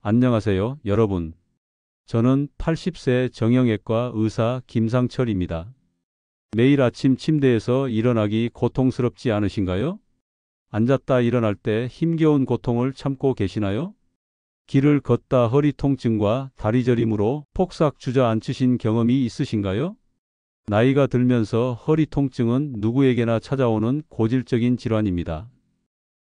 안녕하세요, 여러분. 저는 80세 정형외과 의사 김상철입니다. 매일 아침 침대에서 일어나기 고통스럽지 않으신가요? 앉았다 일어날 때 힘겨운 고통을 참고 계시나요? 길을 걷다 허리 통증과 다리 저림으로 폭삭 주저앉으신 경험이 있으신가요? 나이가 들면서 허리 통증은 누구에게나 찾아오는 고질적인 질환입니다.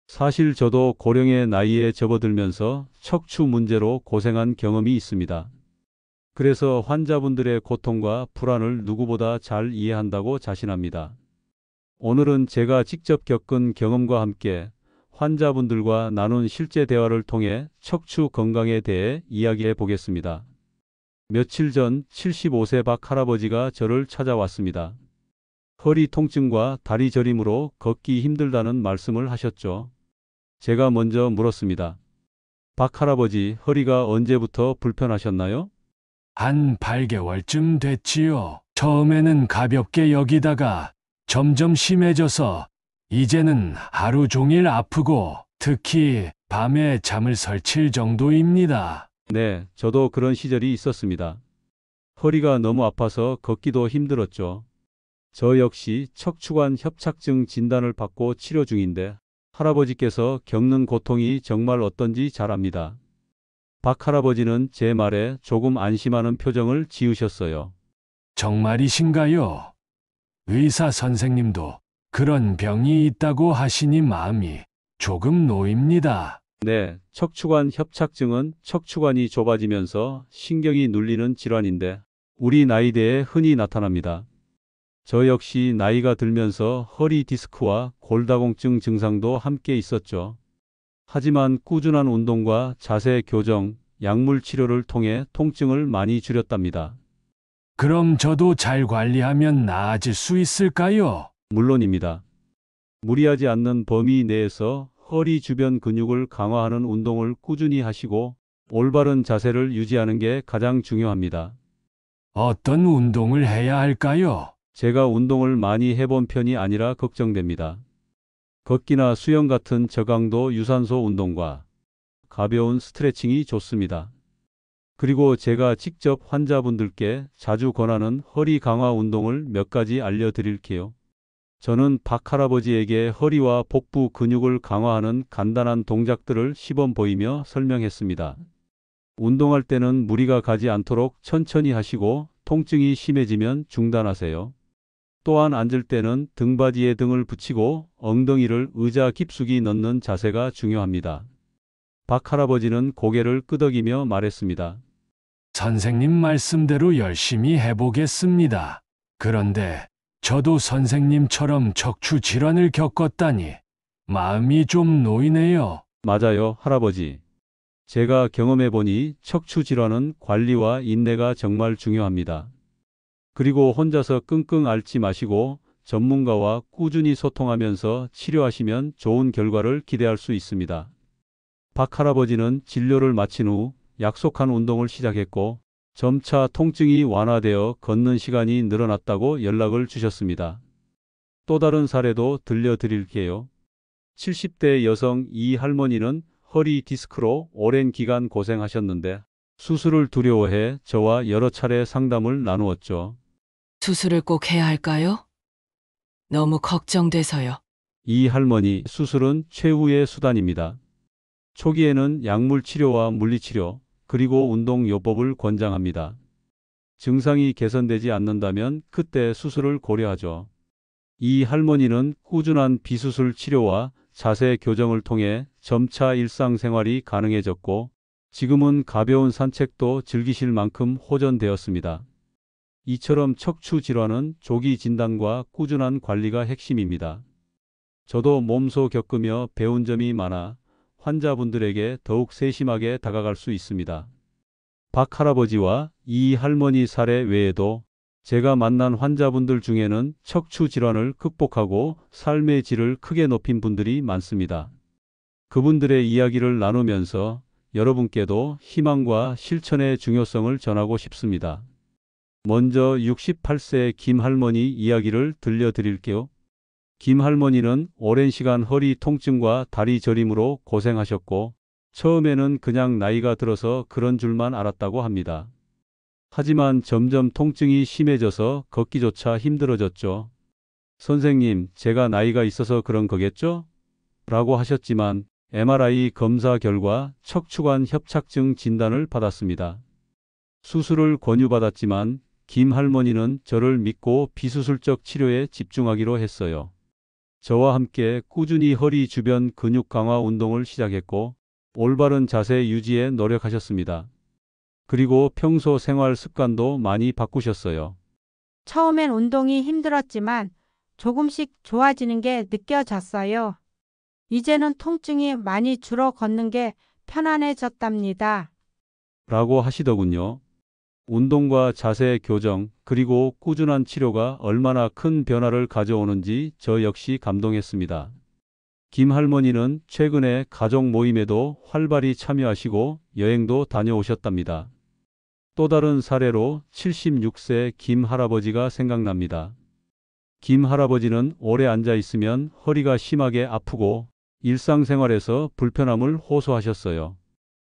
사실 저도 고령의 나이에 접어들면서 척추 문제로 고생한 경험이 있습니다. 그래서 환자분들의 고통과 불안을 누구보다 잘 이해한다고 자신합니다. 오늘은 제가 직접 겪은 경험과 함께 환자분들과 나눈 실제 대화를 통해 척추 건강에 대해 이야기해 보겠습니다. 며칠 전 75세 박 할아버지가 저를 찾아왔습니다. 허리 통증과 다리 저림으로 걷기 힘들다는 말씀을 하셨죠. 제가 먼저 물었습니다. 박 할아버지, 허리가 언제부터 불편하셨나요? 한 8개월쯤 됐지요. 처음에는 가볍게 여기다가 점점 심해져서 이제는 하루 종일 아프고 특히 밤에 잠을 설칠 정도입니다. 네, 저도 그런 시절이 있었습니다. 허리가 너무 아파서 걷기도 힘들었죠. 저 역시 척추관 협착증 진단을 받고 치료 중인데 할아버지께서 겪는 고통이 정말 어떤지 잘 압니다. 박 할아버지는 제 말에 조금 안심하는 표정을 지으셨어요. 정말이신가요? 의사 선생님도 그런 병이 있다고 하시니 마음이 조금 놓입니다. 네, 척추관 협착증은 척추관이 좁아지면서 신경이 눌리는 질환인데 우리 나이대에 흔히 나타납니다. 저 역시 나이가 들면서 허리 디스크와 골다공증 증상도 함께 있었죠. 하지만 꾸준한 운동과 자세 교정, 약물 치료를 통해 통증을 많이 줄였답니다. 그럼 저도 잘 관리하면 나아질 수 있을까요? 물론입니다. 무리하지 않는 범위 내에서 허리 주변 근육을 강화하는 운동을 꾸준히 하시고 올바른 자세를 유지하는 게 가장 중요합니다. 어떤 운동을 해야 할까요? 제가 운동을 많이 해본 편이 아니라 걱정됩니다. 걷기나 수영 같은 저강도 유산소 운동과 가벼운 스트레칭이 좋습니다. 그리고 제가 직접 환자분들께 자주 권하는 허리 강화 운동을 몇 가지 알려드릴게요. 저는 박 할아버지에게 허리와 복부 근육을 강화하는 간단한 동작들을 시범 보이며 설명했습니다. 운동할 때는 무리가 가지 않도록 천천히 하시고 통증이 심해지면 중단하세요. 또한 앉을 때는 등받이에 등을 붙이고 엉덩이를 의자 깊숙이 넣는 자세가 중요합니다. 박 할아버지는 고개를 끄덕이며 말했습니다. 선생님 말씀대로 열심히 해보겠습니다. 그런데 저도 선생님처럼 척추 질환을 겪었다니 마음이 좀 놓이네요. 맞아요, 할아버지. 제가 경험해보니 척추 질환은 관리와 인내가 정말 중요합니다. 그리고 혼자서 끙끙 앓지 마시고 전문가와 꾸준히 소통하면서 치료하시면 좋은 결과를 기대할 수 있습니다. 박 할아버지는 진료를 마친 후 약속한 운동을 시작했고 점차 통증이 완화되어 걷는 시간이 늘어났다고 연락을 주셨습니다. 또 다른 사례도 들려드릴게요. 70대 여성 이 할머니는 허리 디스크로 오랜 기간 고생하셨는데 수술을 두려워해 저와 여러 차례 상담을 나누었죠. 수술을 꼭 해야 할까요? 너무 걱정돼서요. 이 할머니, 수술은 최후의 수단입니다. 초기에는 약물 치료와 물리치료, 그리고 운동 요법을 권장합니다. 증상이 개선되지 않는다면 그때 수술을 고려하죠. 이 할머니는 꾸준한 비수술 치료와 자세 교정을 통해 점차 일상생활이 가능해졌고 지금은 가벼운 산책도 즐기실 만큼 호전되었습니다. 이처럼 척추 질환은 조기 진단과 꾸준한 관리가 핵심입니다. 저도 몸소 겪으며 배운 점이 많아 환자분들에게 더욱 세심하게 다가갈 수 있습니다. 박 할아버지와 이 할머니 사례 외에도 제가 만난 환자분들 중에는 척추 질환을 극복하고 삶의 질을 크게 높인 분들이 많습니다. 그분들의 이야기를 나누면서 여러분께도 희망과 실천의 중요성을 전하고 싶습니다. 먼저 68세 김 할머니 이야기를 들려드릴게요. 김 할머니는 오랜 시간 허리 통증과 다리 저림으로 고생하셨고 처음에는 그냥 나이가 들어서 그런 줄만 알았다고 합니다. 하지만 점점 통증이 심해져서 걷기조차 힘들어졌죠. 선생님, 제가 나이가 있어서 그런 거겠죠? 라고 하셨지만 MRI 검사 결과 척추관 협착증 진단을 받았습니다. 수술을 권유받았지만 김 할머니는 저를 믿고 비수술적 치료에 집중하기로 했어요. 저와 함께 꾸준히 허리 주변 근육 강화 운동을 시작했고 올바른 자세 유지에 노력하셨습니다. 그리고 평소 생활 습관도 많이 바꾸셨어요. 처음엔 운동이 힘들었지만 조금씩 좋아지는 게 느껴졌어요. 이제는 통증이 많이 줄어 걷는 게 편안해졌답니다. 라고 하시더군요. 운동과 자세 교정, 그리고 꾸준한 치료가 얼마나 큰 변화를 가져오는지 저 역시 감동했습니다. 김 할머니는 최근에 가족 모임에도 활발히 참여하시고 여행도 다녀오셨답니다. 또 다른 사례로 76세 김 할아버지가 생각납니다. 김 할아버지는 오래 앉아 있으면 허리가 심하게 아프고 일상생활에서 불편함을 호소하셨어요.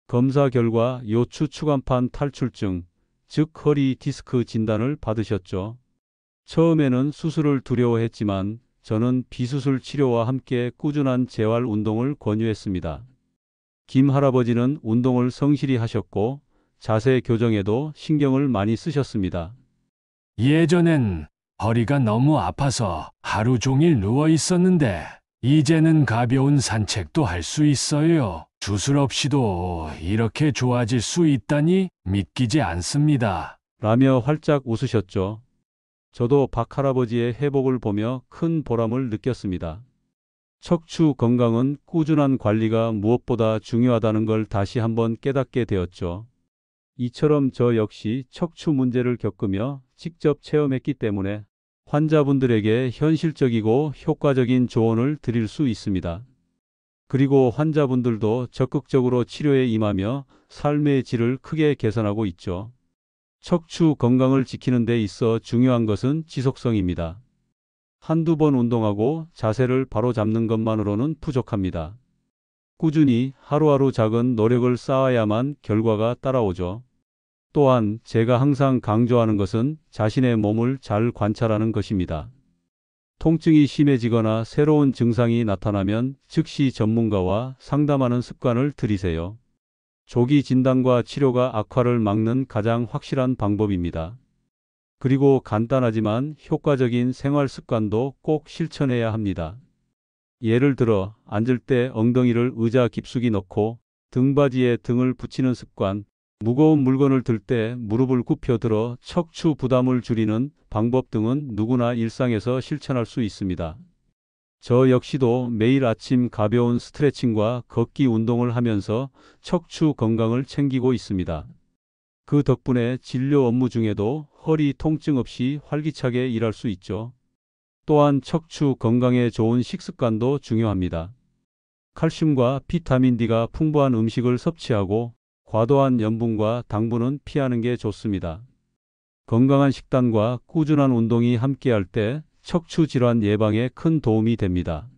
검사 결과 요추 추간판 탈출증, 즉 허리 디스크 진단을 받으셨죠. 처음에는 수술을 두려워했지만 저는 비수술 치료와 함께 꾸준한 재활 운동을 권유했습니다. 김 할아버지는 운동을 성실히 하셨고 자세 교정에도 신경을 많이 쓰셨습니다. 예전엔 허리가 너무 아파서 하루 종일 누워 있었는데 이제는 가벼운 산책도 할 수 있어요. 수술 없이도 이렇게 좋아질 수 있다니 믿기지 않습니다. 라며 활짝 웃으셨죠. 저도 박 할아버지의 회복을 보며 큰 보람을 느꼈습니다. 척추 건강은 꾸준한 관리가 무엇보다 중요하다는 걸 다시 한번 깨닫게 되었죠. 이처럼 저 역시 척추 문제를 겪으며 직접 체험했기 때문에 환자분들에게 현실적이고 효과적인 조언을 드릴 수 있습니다. 그리고 환자분들도 적극적으로 치료에 임하며 삶의 질을 크게 개선하고 있죠. 척추 건강을 지키는 데 있어 중요한 것은 지속성입니다. 한두 번 운동하고 자세를 바로 잡는 것만으로는 부족합니다. 꾸준히 하루하루 작은 노력을 쌓아야만 결과가 따라오죠. 또한 제가 항상 강조하는 것은 자신의 몸을 잘 관찰하는 것입니다. 통증이 심해지거나 새로운 증상이 나타나면 즉시 전문가와 상담하는 습관을 들이세요. 조기 진단과 치료가 악화를 막는 가장 확실한 방법입니다. 그리고 간단하지만 효과적인 생활 습관도 꼭 실천해야 합니다. 예를 들어 앉을 때 엉덩이를 의자 깊숙이 넣고 등받이에 등을 붙이는 습관, 무거운 물건을 들 때 무릎을 굽혀 들어 척추 부담을 줄이는 방법 등은 누구나 일상에서 실천할 수 있습니다. 저 역시도 매일 아침 가벼운 스트레칭과 걷기 운동을 하면서 척추 건강을 챙기고 있습니다. 그 덕분에 진료 업무 중에도 허리 통증 없이 활기차게 일할 수 있죠. 또한 척추 건강에 좋은 식습관도 중요합니다. 칼슘과 비타민 D가 풍부한 음식을 섭취하고 과도한 염분과 당분은 피하는 게 좋습니다. 건강한 식단과 꾸준한 운동이 함께할 때 척추 질환 예방에 큰 도움이 됩니다.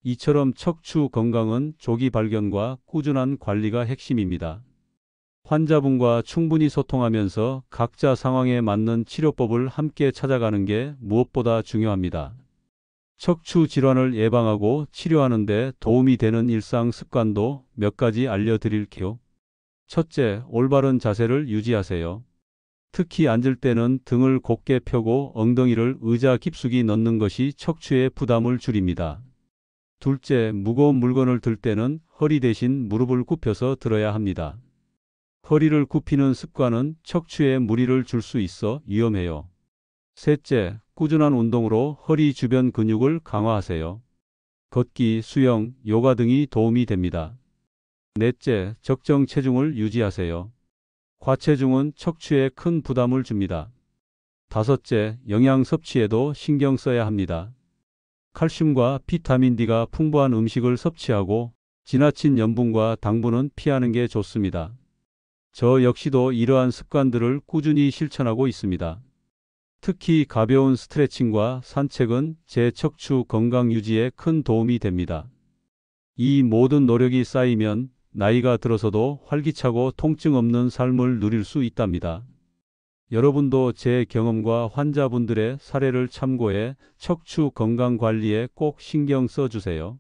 이처럼 척추 건강은 조기 발견과 꾸준한 관리가 핵심입니다. 환자분과 충분히 소통하면서 각자 상황에 맞는 치료법을 함께 찾아가는 게 무엇보다 중요합니다. 척추 질환을 예방하고 치료하는 데 도움이 되는 일상 습관도 몇 가지 알려드릴게요. 첫째, 올바른 자세를 유지하세요. 특히 앉을 때는 등을 곧게 펴고 엉덩이를 의자 깊숙이 넣는 것이 척추의 부담을 줄입니다. 둘째, 무거운 물건을 들 때는 허리 대신 무릎을 굽혀서 들어야 합니다. 허리를 굽히는 습관은 척추에 무리를 줄 수 있어 위험해요. 셋째, 꾸준한 운동으로 허리 주변 근육을 강화하세요. 걷기, 수영, 요가 등이 도움이 됩니다. 넷째, 적정 체중을 유지하세요. 과체중은 척추에 큰 부담을 줍니다. 다섯째, 영양 섭취에도 신경 써야 합니다. 칼슘과 비타민 D가 풍부한 음식을 섭취하고 지나친 염분과 당분은 피하는 게 좋습니다. 저 역시도 이러한 습관들을 꾸준히 실천하고 있습니다. 특히 가벼운 스트레칭과 산책은 제 척추 건강 유지에 큰 도움이 됩니다. 이 모든 노력이 쌓이면 나이가 들어서도 활기차고 통증 없는 삶을 누릴 수 있답니다. 여러분도 제 경험과 환자분들의 사례를 참고해 척추 건강 관리에 꼭 신경 써주세요.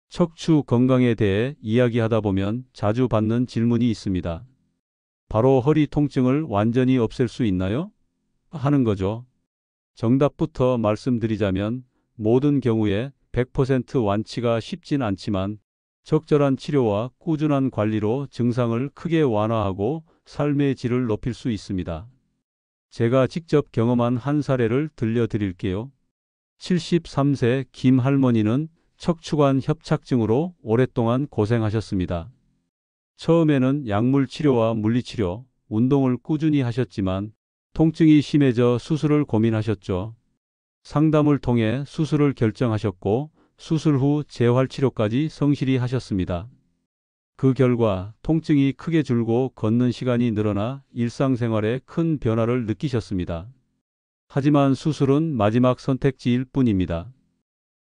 척추 건강에 대해 이야기하다 보면 자주 받는 질문이 있습니다. 바로 허리 통증을 완전히 없앨 수 있나요? 하는 거죠. 정답부터 말씀드리자면 모든 경우에 100% 완치가 쉽진 않지만 적절한 치료와 꾸준한 관리로 증상을 크게 완화하고 삶의 질을 높일 수 있습니다. 제가 직접 경험한 한 사례를 들려드릴게요. 73세 김 할머니는 척추관 협착증으로 오랫동안 고생하셨습니다. 처음에는 약물 치료와 물리치료, 운동을 꾸준히 하셨지만 통증이 심해져 수술을 고민하셨죠. 상담을 통해 수술을 결정하셨고 수술 후 재활치료까지 성실히 하셨습니다. 그 결과 통증이 크게 줄고 걷는 시간이 늘어나 일상생활에 큰 변화를 느끼셨습니다. 하지만 수술은 마지막 선택지일 뿐입니다.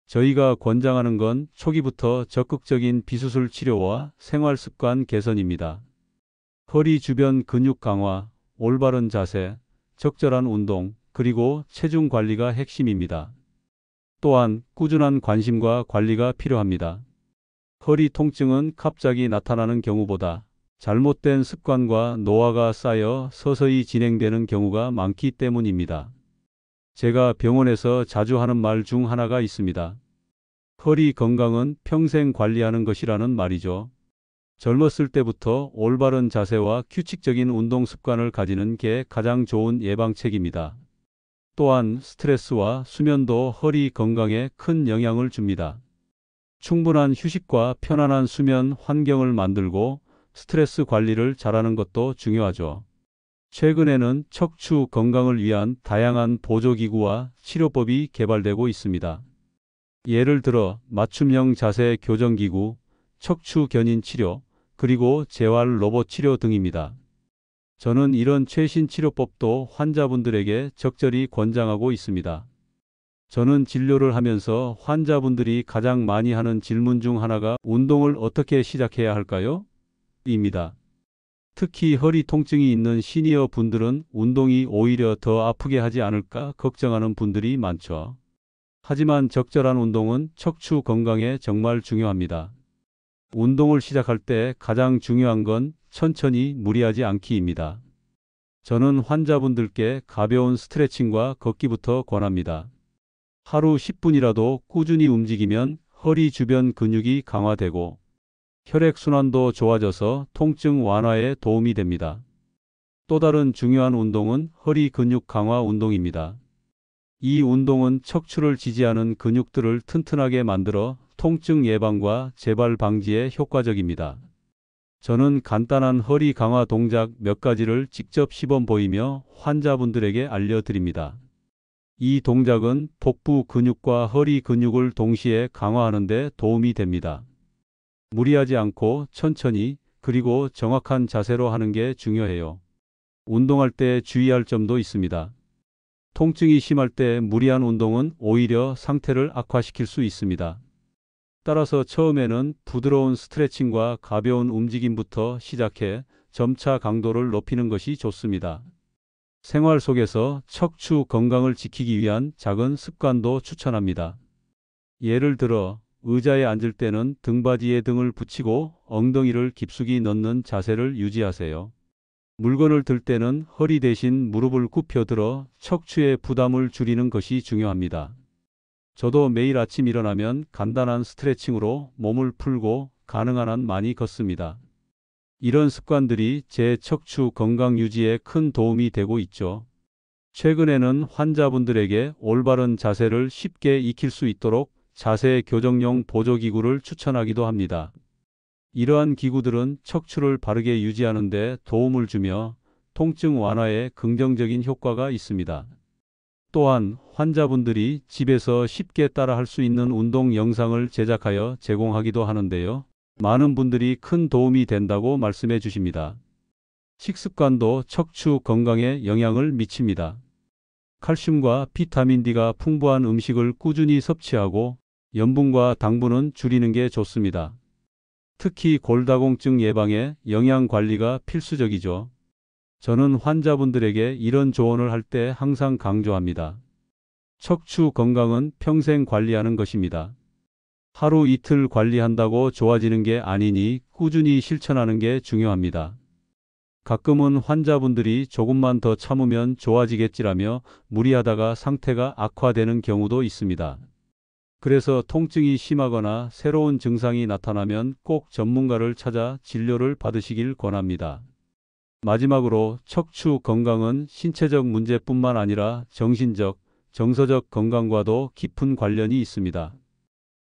저희가 권장하는 건 초기부터 적극적인 비수술 치료와 생활습관 개선입니다. 허리 주변 근육 강화, 올바른 자세, 적절한 운동, 그리고 체중 관리가 핵심입니다. 또한 꾸준한 관심과 관리가 필요합니다. 허리 통증은 갑자기 나타나는 경우보다 잘못된 습관과 노화가 쌓여 서서히 진행되는 경우가 많기 때문입니다. 제가 병원에서 자주 하는 말 중 하나가 있습니다. 허리 건강은 평생 관리하는 것이라는 말이죠. 젊었을 때부터 올바른 자세와 규칙적인 운동 습관을 가지는 게 가장 좋은 예방책입니다. 또한 스트레스와 수면도 허리 건강에 큰 영향을 줍니다. 충분한 휴식과 편안한 수면 환경을 만들고 스트레스 관리를 잘하는 것도 중요하죠. 최근에는 척추 건강을 위한 다양한 보조기구와 치료법이 개발되고 있습니다. 예를 들어 맞춤형 자세 교정기구, 척추 견인 치료, 그리고 재활 로봇 치료 등입니다. 저는 이런 최신 치료법도 환자분들에게 적절히 권장하고 있습니다. 저는 진료를 하면서 환자분들이 가장 많이 하는 질문 중 하나가 운동을 어떻게 시작해야 할까요? 입니다. 특히 허리 통증이 있는 시니어 분들은 운동이 오히려 더 아프게 하지 않을까 걱정하는 분들이 많죠. 하지만 적절한 운동은 척추 건강에 정말 중요합니다. 운동을 시작할 때 가장 중요한 건 천천히 무리하지 않기입니다. 저는 환자분들께 가벼운 스트레칭과 걷기부터 권합니다. 하루 10분이라도 꾸준히 움직이면 허리 주변 근육이 강화되고 혈액순환도 좋아져서 통증 완화에 도움이 됩니다. 또 다른 중요한 운동은 허리 근육 강화 운동입니다. 이 운동은 척추를 지지하는 근육들을 튼튼하게 만들어 통증 예방과 재발 방지에 효과적입니다. 저는 간단한 허리 강화 동작 몇 가지를 직접 시범 보이며 환자분들에게 알려드립니다. 이 동작은 복부 근육과 허리 근육을 동시에 강화하는 데 도움이 됩니다. 무리하지 않고 천천히 그리고 정확한 자세로 하는 게 중요해요. 운동할 때 주의할 점도 있습니다. 통증이 심할 때 무리한 운동은 오히려 상태를 악화시킬 수 있습니다. 따라서 처음에는 부드러운 스트레칭과 가벼운 움직임부터 시작해 점차 강도를 높이는 것이 좋습니다. 생활 속에서 척추 건강을 지키기 위한 작은 습관도 추천합니다. 예를 들어 의자에 앉을 때는 등받이에 등을 붙이고 엉덩이를 깊숙이 넣는 자세를 유지하세요. 물건을 들 때는 허리 대신 무릎을 굽혀 들어 척추의 부담을 줄이는 것이 중요합니다. 저도 매일 아침 일어나면 간단한 스트레칭으로 몸을 풀고 가능한 한 많이 걷습니다. 이런 습관들이 제 척추 건강 유지에 큰 도움이 되고 있죠. 최근에는 환자분들에게 올바른 자세를 쉽게 익힐 수 있도록 자세 교정용 보조기구를 추천하기도 합니다. 이러한 기구들은 척추를 바르게 유지하는 데 도움을 주며 통증 완화에 긍정적인 효과가 있습니다. 또한 환자분들이 집에서 쉽게 따라 할 수 있는 운동 영상을 제작하여 제공하기도 하는데요. 많은 분들이 큰 도움이 된다고 말씀해 주십니다. 식습관도 척추 건강에 영향을 미칩니다. 칼슘과 비타민 D가 풍부한 음식을 꾸준히 섭취하고 염분과 당분은 줄이는 게 좋습니다. 특히 골다공증 예방에 영양 관리가 필수적이죠. 저는 환자분들에게 이런 조언을 할 때 항상 강조합니다. 척추 건강은 평생 관리하는 것입니다. 하루 이틀 관리한다고 좋아지는 게 아니니 꾸준히 실천하는 게 중요합니다. 가끔은 환자분들이 조금만 더 참으면 좋아지겠지라며 무리하다가 상태가 악화되는 경우도 있습니다. 그래서 통증이 심하거나 새로운 증상이 나타나면 꼭 전문가를 찾아 진료를 받으시길 권합니다. 마지막으로 척추 건강은 신체적 문제뿐만 아니라 정신적, 정서적 건강과도 깊은 관련이 있습니다.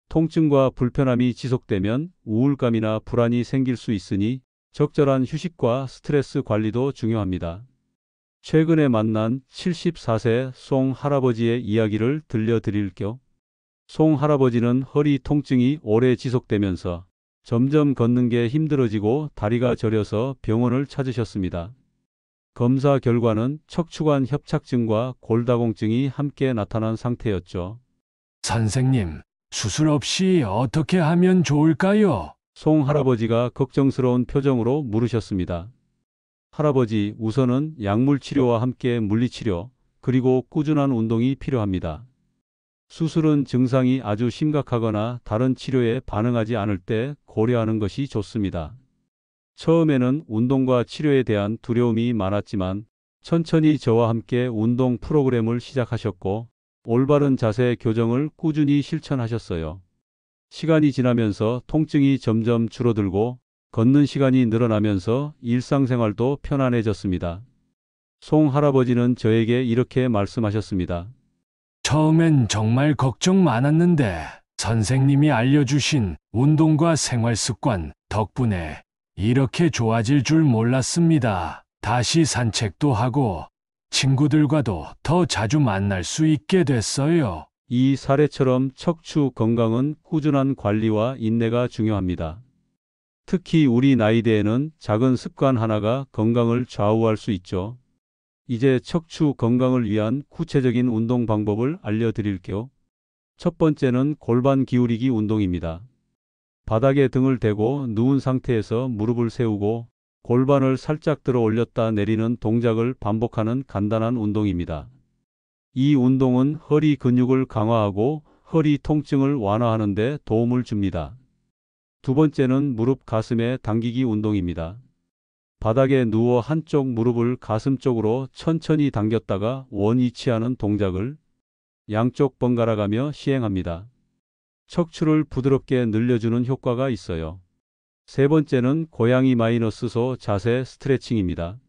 통증과 불편함이 지속되면 우울감이나 불안이 생길 수 있으니 적절한 휴식과 스트레스 관리도 중요합니다. 최근에 만난 74세 송 할아버지의 이야기를 들려드릴게요. 송 할아버지는 허리 통증이 오래 지속되면서 점점 걷는 게 힘들어지고 다리가 저려서 병원을 찾으셨습니다. 검사 결과는 척추관 협착증과 골다공증이 함께 나타난 상태였죠. 선생님, 수술 없이 어떻게 하면 좋을까요? 송 할아버지가 걱정스러운 표정으로 물으셨습니다. 할아버지, 우선은 약물 치료와 함께 물리치료, 그리고 꾸준한 운동이 필요합니다. 수술은 증상이 아주 심각하거나 다른 치료에 반응하지 않을 때 고려하는 것이 좋습니다. 처음에는 운동과 치료에 대한 두려움이 많았지만 천천히 저와 함께 운동 프로그램을 시작하셨고 올바른 자세 교정을 꾸준히 실천하셨어요. 시간이 지나면서 통증이 점점 줄어들고 걷는 시간이 늘어나면서 일상생활도 편안해졌습니다. 송 할아버지는 저에게 이렇게 말씀하셨습니다. 처음엔 정말 걱정 많았는데 선생님이 알려주신 운동과 생활 습관 덕분에 이렇게 좋아질 줄 몰랐습니다. 다시 산책도 하고 친구들과도 더 자주 만날 수 있게 됐어요. 이 사례처럼 척추 건강은 꾸준한 관리와 인내가 중요합니다. 특히 우리 나이대에는 작은 습관 하나가 건강을 좌우할 수 있죠. 이제 척추 건강을 위한 구체적인 운동 방법을 알려드릴게요. 첫 번째는 골반 기울이기 운동입니다. 바닥에 등을 대고 누운 상태에서 무릎을 세우고 골반을 살짝 들어 올렸다 내리는 동작을 반복하는 간단한 운동입니다. 이 운동은 허리 근육을 강화하고 허리 통증을 완화하는 데 도움을 줍니다. 두 번째는 무릎 가슴에 당기기 운동입니다. 바닥에 누워 한쪽 무릎을 가슴 쪽으로 천천히 당겼다가 원위치하는 동작을 양쪽 번갈아 가며 시행합니다. 척추를 부드럽게 늘려주는 효과가 있어요. 세 번째는 고양이 마이너스소 자세 스트레칭입니다.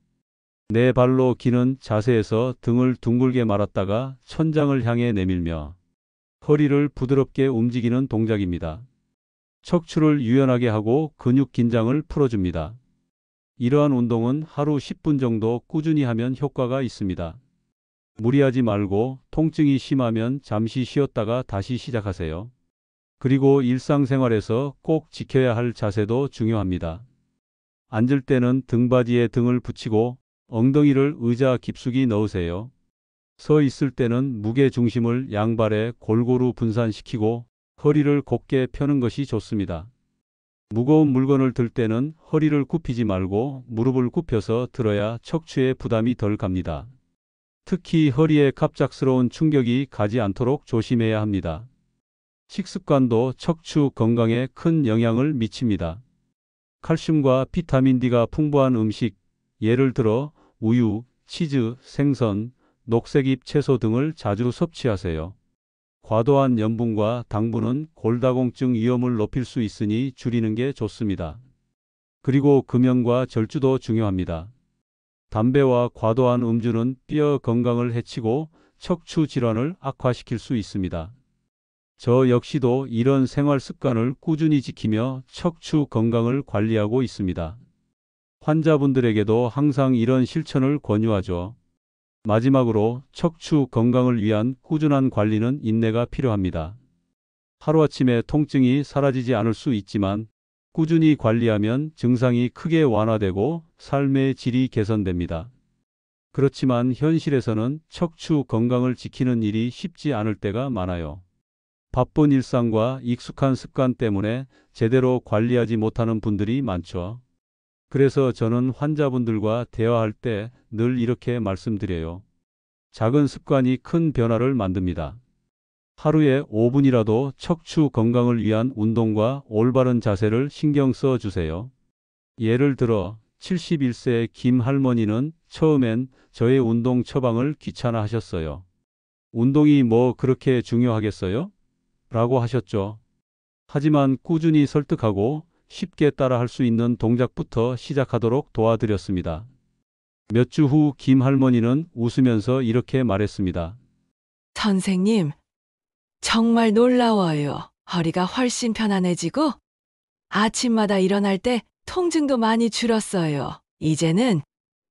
네 발로 기는 자세에서 등을 둥글게 말았다가 천장을 향해 내밀며 허리를 부드럽게 움직이는 동작입니다. 척추를 유연하게 하고 근육 긴장을 풀어줍니다. 이러한 운동은 하루 10분 정도 꾸준히 하면 효과가 있습니다. 무리하지 말고 통증이 심하면 잠시 쉬었다가 다시 시작하세요. 그리고 일상생활에서 꼭 지켜야 할 자세도 중요합니다. 앉을 때는 등받이에 등을 붙이고 엉덩이를 의자 깊숙이 넣으세요. 서 있을 때는 무게 중심을 양발에 골고루 분산시키고 허리를 곧게 펴는 것이 좋습니다. 무거운 물건을 들 때는 허리를 굽히지 말고 무릎을 굽혀서 들어야 척추에 부담이 덜 갑니다. 특히 허리에 갑작스러운 충격이 가지 않도록 조심해야 합니다. 식습관도 척추 건강에 큰 영향을 미칩니다. 칼슘과 비타민 D가 풍부한 음식, 예를 들어 우유, 치즈, 생선, 녹색잎 채소 등을 자주 섭취하세요. 과도한 염분과 당분은 골다공증 위험을 높일 수 있으니 줄이는 게 좋습니다. 그리고 금연과 절주도 중요합니다. 담배와 과도한 음주는 뼈 건강을 해치고 척추 질환을 악화시킬 수 있습니다. 저 역시도 이런 생활 습관을 꾸준히 지키며 척추 건강을 관리하고 있습니다. 환자분들에게도 항상 이런 실천을 권유하죠. 마지막으로 척추 건강을 위한 꾸준한 관리는 인내가 필요합니다. 하루아침에 통증이 사라지지 않을 수 있지만 꾸준히 관리하면 증상이 크게 완화되고 삶의 질이 개선됩니다. 그렇지만 현실에서는 척추 건강을 지키는 일이 쉽지 않을 때가 많아요. 바쁜 일상과 익숙한 습관 때문에 제대로 관리하지 못하는 분들이 많죠. 그래서 저는 환자분들과 대화할 때 늘 이렇게 말씀드려요. 작은 습관이 큰 변화를 만듭니다. 하루에 5분이라도 척추 건강을 위한 운동과 올바른 자세를 신경 써 주세요. 예를 들어 71세 김 할머니는 처음엔 저의 운동 처방을 귀찮아 하셨어요. 운동이 뭐 그렇게 중요하겠어요? 라고 하셨죠. 하지만 꾸준히 설득하고 쉽게 따라 할 수 있는 동작부터 시작하도록 도와드렸습니다. 몇 주 후 김 할머니는 웃으면서 이렇게 말했습니다. 선생님, 정말 놀라워요. 허리가 훨씬 편안해지고 아침마다 일어날 때 통증도 많이 줄었어요. 이제는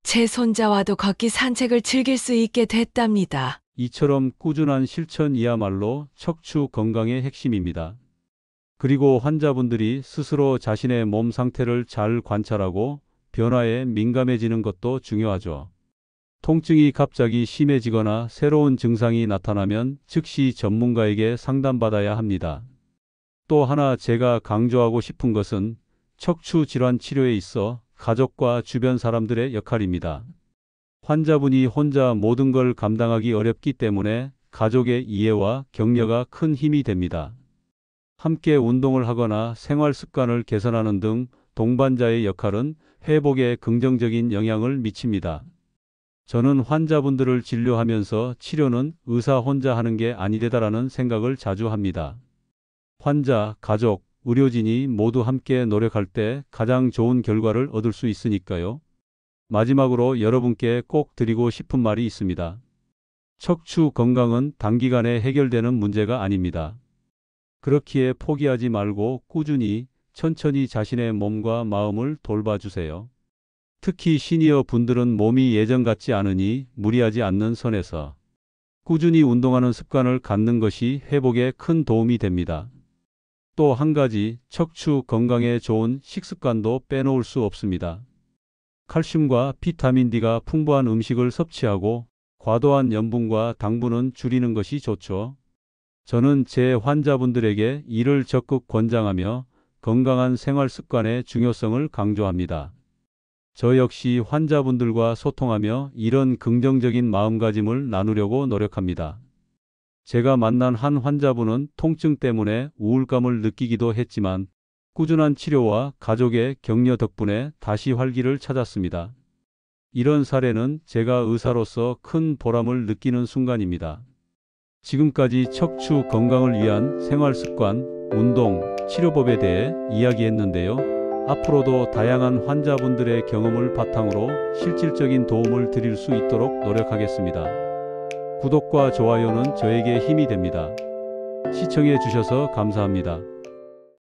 제 손자와도 걷기 산책을 즐길 수 있게 됐답니다. 이처럼 꾸준한 실천이야말로 척추 건강의 핵심입니다. 그리고 환자분들이 스스로 자신의 몸 상태를 잘 관찰하고 변화에 민감해지는 것도 중요하죠. 통증이 갑자기 심해지거나 새로운 증상이 나타나면 즉시 전문가에게 상담받아야 합니다. 또 하나 제가 강조하고 싶은 것은 척추 질환 치료에 있어 가족과 주변 사람들의 역할입니다. 환자분이 혼자 모든 걸 감당하기 어렵기 때문에 가족의 이해와 격려가 큰 힘이 됩니다. 함께 운동을 하거나 생활 습관을 개선하는 등 동반자의 역할은 회복에 긍정적인 영향을 미칩니다. 저는 환자분들을 진료하면서 치료는 의사 혼자 하는 게 아니다라는 생각을 자주 합니다. 환자, 가족, 의료진이 모두 함께 노력할 때 가장 좋은 결과를 얻을 수 있으니까요. 마지막으로 여러분께 꼭 드리고 싶은 말이 있습니다. 척추 건강은 단기간에 해결되는 문제가 아닙니다. 그렇기에 포기하지 말고 꾸준히 천천히 자신의 몸과 마음을 돌봐주세요. 특히 시니어 분들은 몸이 예전 같지 않으니 무리하지 않는 선에서 꾸준히 운동하는 습관을 갖는 것이 회복에 큰 도움이 됩니다. 또 한 가지 척추 건강에 좋은 식습관도 빼놓을 수 없습니다. 칼슘과 비타민 D가 풍부한 음식을 섭취하고 과도한 염분과 당분은 줄이는 것이 좋죠. 저는 제 환자분들에게 이를 적극 권장하며 건강한 생활 습관의 중요성을 강조합니다. 저 역시 환자분들과 소통하며 이런 긍정적인 마음가짐을 나누려고 노력합니다. 제가 만난 한 환자분은 통증 때문에 우울감을 느끼기도 했지만 꾸준한 치료와 가족의 격려 덕분에 다시 활기를 찾았습니다. 이런 사례는 제가 의사로서 큰 보람을 느끼는 순간입니다. 지금까지 척추 건강을 위한 생활 습관, 운동, 치료법에 대해 이야기했는데요. 앞으로도 다양한 환자분들의 경험을 바탕으로 실질적인 도움을 드릴 수 있도록 노력하겠습니다. 구독과 좋아요는 저에게 힘이 됩니다. 시청해 주셔서 감사합니다.